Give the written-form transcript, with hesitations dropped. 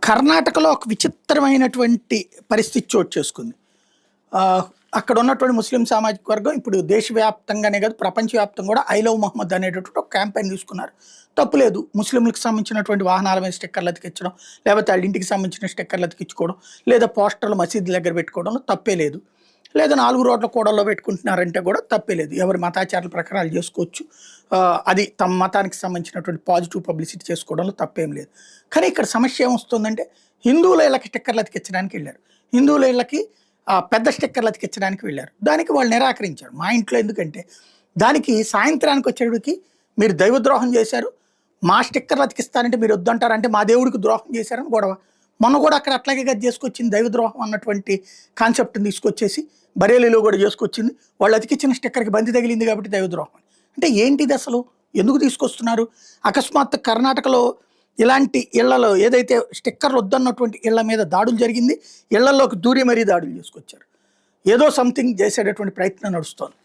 కర్ణాటకలో ఒక విచిత్రమైనటువంటి పరిస్థితి చోటు చేసుకుంది. ఆహ్, అక్కడ ఉన్నటువంటి ముస్లిం సామాజిక వర్గం ఇప్పుడు దేశవ్యాప్తంగానే కాదు, ప్రపంచవ్యాప్తంగా కూడా ఐ లవ్ మొహమ్మద్ అనేటటువంటి ఒక క్యాంపెయిన్ తీసుకున్నారు. తప్పు లేదు. ముస్లింలకు సంబంధించినటువంటి వాహనాల మీద స్టిక్కర్లు అతికించడం, లేకపోతే వాళ్ళ ఇంటికి సంబంధించిన స్టిక్కర్లు అతికించుకోవడం, లేదా పోస్టర్లు మసీదుల దగ్గర పెట్టుకోవడంలో తప్పే లేదు. లేదా 4 రోడ్ల కూడల్లో పెట్టుకుంటున్నారంటే కూడా తప్పే లేదు. ఎవరి మతాచారాల ప్రకారం ఆళ్ళు చేసుకోవచ్చు. అది తమ మతానికి సంబంధించినటువంటి పాజిటివ్ పబ్లిసిటీ చేసుకోవడంలో తప్పేం లేదు. కానీ ఇక్కడ సమస్య ఏమొస్తుందంటే, హిందువుల ఇళ్ళకి స్టిక్కర్లు అతికించడానికి వెళ్ళారు. హిందువుల ఇళ్ళకి పెద్ద స్టిక్కర్లు అతికించడానికి వెళ్ళారు. దానికి వాళ్ళు నిరాకరించారు. మా ఇంట్లో ఎందుకంటే, దానికి సాయంత్రానికి వచ్చేటప్పటికి మీరు దైవద్రోహం చేశారు, మా స్టిక్కర్లు అతికిస్తానంటే మీరు వద్దంటారంటే మా దేవుడికి ద్రోహం చేశారని గొడవ. మొన్న కూడా అక్కడ అట్లాగే కదా చేసుకొచ్చింది, దైవద్రోహం అన్నటువంటి కాన్సెప్ట్ని తీసుకొచ్చేసి బరేలీలో కూడా చేసుకొచ్చింది. వాళ్ళు అతికిచ్చిన స్టిక్కర్కి బంతి తగిలింది కాబట్టి దైవద్రోహం. అంటే ఏంటిది అసలు? ఎందుకు తీసుకొస్తున్నారు? అకస్మాత్తు కర్ణాటకలో ఇలాంటి ఇళ్లలో ఏదైతే స్టిక్కర్లు వద్దన్నటువంటి ఇళ్ల మీద దాడులు జరిగింది. ఇళ్లలోకి దూరి మరీ దాడులు చేసుకొచ్చారు. ఏదో సంథింగ్ చేసేటటువంటి ప్రయత్నం నడుస్తోంది.